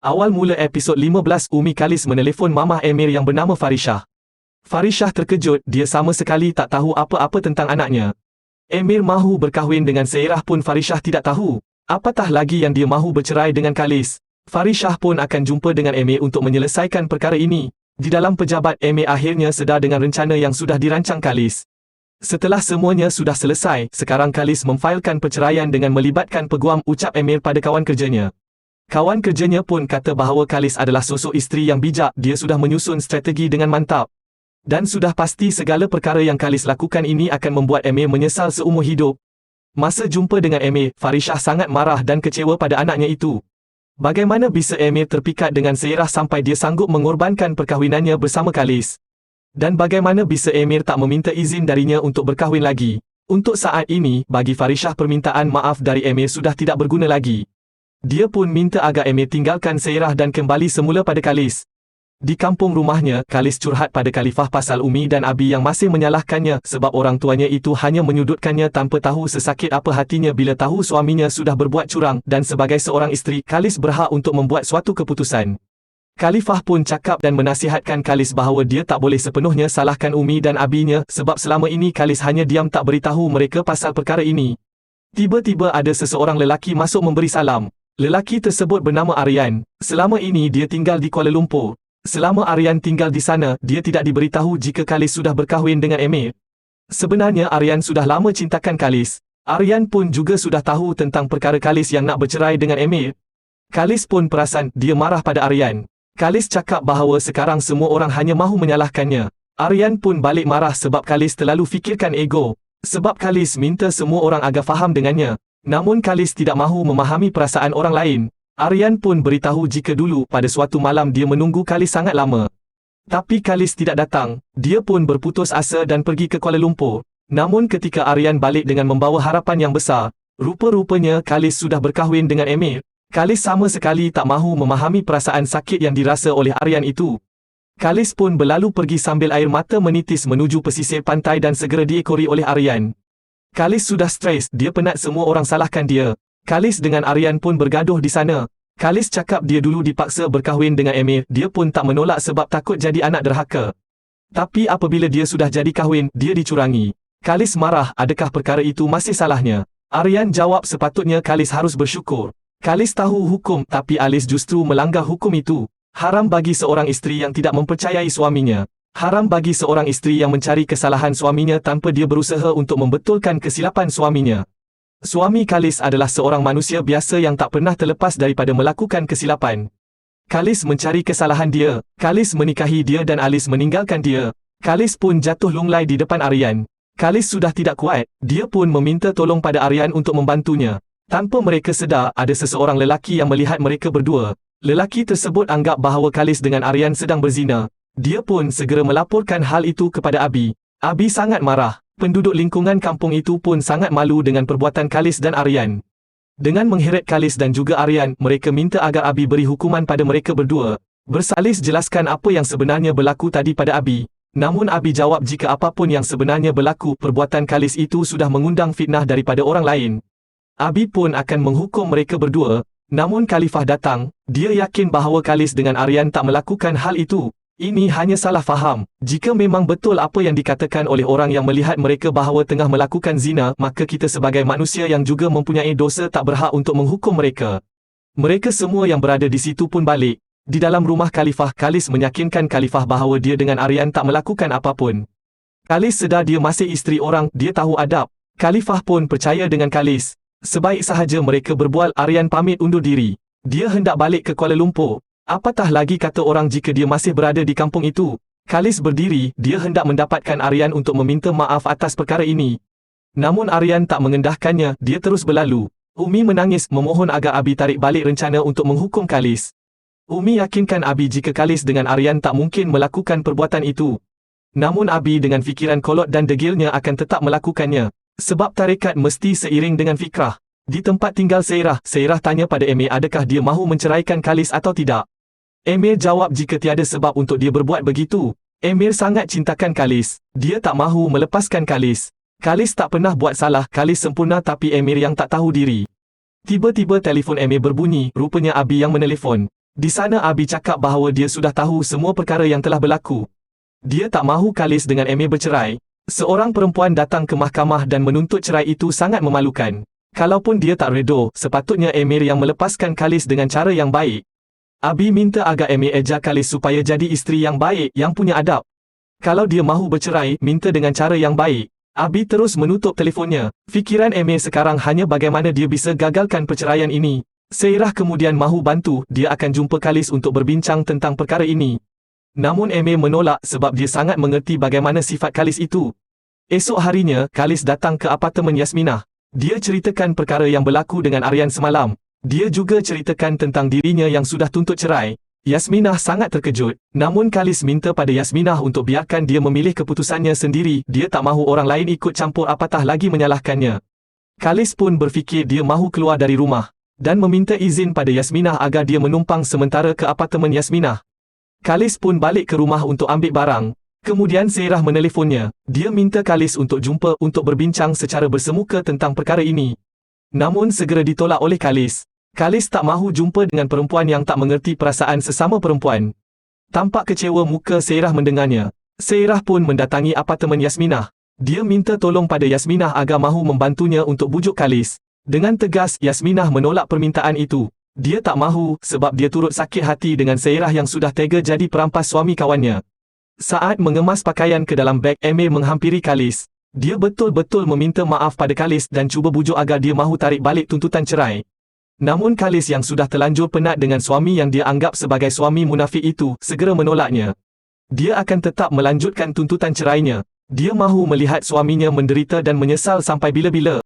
Awal mula episod 15, Umi Khalis menelefon Mamah Emir yang bernama Farishah. Farishah terkejut, dia sama sekali tak tahu apa-apa tentang anaknya. Emir mahu berkahwin dengan Sairah pun Farishah tidak tahu. Apatah lagi yang dia mahu bercerai dengan Khalis. Farishah pun akan jumpa dengan Emir untuk menyelesaikan perkara ini. Di dalam pejabat, Emir akhirnya sedar dengan rencana yang sudah dirancang Khalis. Setelah semuanya sudah selesai, sekarang Khalis memfailkan perceraian dengan melibatkan peguam, ucap Emir pada kawan kerjanya. Kawan kerjanya pun kata bahawa Khalis adalah sosok isteri yang bijak, dia sudah menyusun strategi dengan mantap. Dan sudah pasti segala perkara yang Khalis lakukan ini akan membuat Emir menyesal seumur hidup. Masa jumpa dengan Emir, Farishah sangat marah dan kecewa pada anaknya itu. Bagaimana bisa Emir terpikat dengan Sairah sampai dia sanggup mengorbankan perkahwinannya bersama Khalis? Dan bagaimana bisa Emir tak meminta izin darinya untuk berkahwin lagi? Untuk saat ini, bagi Farishah permintaan maaf dari Emir sudah tidak berguna lagi. Dia pun minta agar Emir tinggalkan Sairah dan kembali semula pada Khalis. Di kampung rumahnya, Khalis curhat pada Khalifah pasal Umi dan Abi yang masih menyalahkannya sebab orang tuanya itu hanya menyudutkannya tanpa tahu sesakit apa hatinya bila tahu suaminya sudah berbuat curang, dan sebagai seorang isteri, Khalis berhak untuk membuat suatu keputusan. Khalifah pun cakap dan menasihatkan Khalis bahawa dia tak boleh sepenuhnya salahkan Umi dan Abinya sebab selama ini Khalis hanya diam tak beritahu mereka pasal perkara ini. Tiba-tiba ada seseorang lelaki masuk memberi salam. Lelaki tersebut bernama Aryan. Selama ini dia tinggal di Kuala Lumpur. Selama Aryan tinggal di sana, dia tidak diberitahu jika Khalis sudah berkahwin dengan Emir. Sebenarnya Aryan sudah lama cintakan Khalis. Aryan pun juga sudah tahu tentang perkara Khalis yang nak bercerai dengan Emir. Khalis pun perasan, dia marah pada Aryan. Khalis cakap bahawa sekarang semua orang hanya mahu menyalahkannya. Aryan pun balik marah sebab Khalis terlalu fikirkan ego. Sebab Khalis minta semua orang agar faham dengannya. Namun Khalis tidak mahu memahami perasaan orang lain. Aryan pun beritahu jika dulu pada suatu malam dia menunggu Khalis sangat lama. Tapi Khalis tidak datang. Dia pun berputus asa dan pergi ke Kuala Lumpur. Namun ketika Aryan balik dengan membawa harapan yang besar, rupa-rupanya Khalis sudah berkahwin dengan Emir. Khalis sama sekali tak mahu memahami perasaan sakit yang dirasa oleh Aryan itu. Khalis pun berlalu pergi sambil air mata menitis menuju pesisir pantai dan segera diekori oleh Aryan. Khalis sudah stres, dia penat semua orang salahkan dia. Khalis dengan Aryan pun bergaduh di sana. Khalis cakap dia dulu dipaksa berkahwin dengan Emir, dia pun tak menolak sebab takut jadi anak derhaka. Tapi apabila dia sudah jadi kahwin, dia dicurangi. Khalis marah, adakah perkara itu masih salahnya? Aryan jawab sepatutnya Khalis harus bersyukur. Khalis tahu hukum, tapi Alis justru melanggar hukum itu. Haram bagi seorang isteri yang tidak mempercayai suaminya. Haram bagi seorang isteri yang mencari kesalahan suaminya tanpa dia berusaha untuk membetulkan kesilapan suaminya. Suami Khalis adalah seorang manusia biasa yang tak pernah terlepas daripada melakukan kesilapan. Khalis mencari kesalahan dia. Khalis menikahi dia dan Alis meninggalkan dia. Khalis pun jatuh lunglai di depan Aryan. Khalis sudah tidak kuat. Dia pun meminta tolong pada Aryan untuk membantunya. Tanpa mereka sedar, ada seseorang lelaki yang melihat mereka berdua. Lelaki tersebut anggap bahawa Khalis dengan Aryan sedang berzina. Dia pun segera melaporkan hal itu kepada Abi. Abi sangat marah. Penduduk lingkungan kampung itu pun sangat malu dengan perbuatan Khalis dan Aryan. Dengan mengheret Khalis dan juga Aryan, mereka minta agar Abi beri hukuman pada mereka berdua. Bersalis jelaskan apa yang sebenarnya berlaku tadi pada Abi. Namun Abi jawab jika apapun yang sebenarnya berlaku, perbuatan Khalis itu sudah mengundang fitnah daripada orang lain. Abi pun akan menghukum mereka berdua. Namun Khalifah datang. Dia yakin bahawa Khalis dengan Aryan tak melakukan hal itu. Ini hanya salah faham. Jika memang betul apa yang dikatakan oleh orang yang melihat mereka bahawa tengah melakukan zina, maka kita sebagai manusia yang juga mempunyai dosa tak berhak untuk menghukum mereka. Mereka semua yang berada di situ pun balik. Di dalam rumah Khalifah, Khalis meyakinkan Khalifah bahawa dia dengan Aryan tak melakukan apapun. Khalis sedar dia masih isteri orang, dia tahu adab. Khalifah pun percaya dengan Khalis. Sebaik sahaja mereka berbual, Aryan pamit undur diri. Dia hendak balik ke Kuala Lumpur. Apatah lagi kata orang jika dia masih berada di kampung itu. Khalis berdiri, dia hendak mendapatkan Aryan untuk meminta maaf atas perkara ini. Namun Aryan tak mengendahkannya, dia terus berlalu. Umi menangis, memohon agar Abi tarik balik rencana untuk menghukum Khalis. Umi yakinkan Abi jika Khalis dengan Aryan tak mungkin melakukan perbuatan itu. Namun Abi dengan fikiran kolot dan degilnya akan tetap melakukannya. Sebab tarekat mesti seiring dengan fikrah. Di tempat tinggal Sairah, Sairah tanya pada Emir adakah dia mahu menceraikan Khalis atau tidak. Emir jawab jika tiada sebab untuk dia berbuat begitu. Emir sangat cintakan Khalis. Dia tak mahu melepaskan Khalis. Khalis tak pernah buat salah, Khalis sempurna tapi Emir yang tak tahu diri. Tiba-tiba telefon Emir berbunyi, rupanya Abi yang menelefon. Di sana Abi cakap bahawa dia sudah tahu semua perkara yang telah berlaku. Dia tak mahu Khalis dengan Emir bercerai. Seorang perempuan datang ke mahkamah dan menuntut cerai itu sangat memalukan. Kalaupun dia tak redha, sepatutnya Emir yang melepaskan Khalis dengan cara yang baik. Abi minta agar Emir ejar Khalis supaya jadi isteri yang baik, yang punya adab. Kalau dia mahu bercerai, minta dengan cara yang baik. Abi terus menutup telefonnya. Fikiran Emir sekarang hanya bagaimana dia bisa gagalkan perceraian ini. Seirah kemudian mahu bantu, dia akan jumpa Khalis untuk berbincang tentang perkara ini. Namun Emir menolak sebab dia sangat mengerti bagaimana sifat Khalis itu. Esok harinya, Khalis datang ke apartemen Yasminah. Dia ceritakan perkara yang berlaku dengan Aryan semalam. Dia juga ceritakan tentang dirinya yang sudah tuntut cerai. Yasminah sangat terkejut, namun Khalis minta pada Yasminah untuk biarkan dia memilih keputusannya sendiri. Dia tak mahu orang lain ikut campur apatah lagi menyalahkannya. Khalis pun berfikir dia mahu keluar dari rumah dan meminta izin pada Yasminah agar dia menumpang sementara ke apartemen Yasminah. Khalis pun balik ke rumah untuk ambil barang. Kemudian Seirah menelefonnya. Dia minta Khalis untuk jumpa untuk berbincang secara bersemuka tentang perkara ini. Namun segera ditolak oleh Khalis. Khalis tak mahu jumpa dengan perempuan yang tak mengerti perasaan sesama perempuan. Tampak kecewa muka Seirah mendengarnya. Seirah pun mendatangi apartemen Yasminah. Dia minta tolong pada Yasminah agar mahu membantunya untuk bujuk Khalis. Dengan tegas, Yasminah menolak permintaan itu. Dia tak mahu sebab dia turut sakit hati dengan Seirah yang sudah tega jadi perampas suami kawannya. Saat mengemas pakaian ke dalam beg, Emir menghampiri Khalis. Dia betul-betul meminta maaf pada Khalis dan cuba bujuk agar dia mahu tarik balik tuntutan cerai. Namun Khalis yang sudah terlanjur penat dengan suami yang dia anggap sebagai suami munafik itu, segera menolaknya. Dia akan tetap melanjutkan tuntutan cerainya. Dia mahu melihat suaminya menderita dan menyesal sampai bila-bila.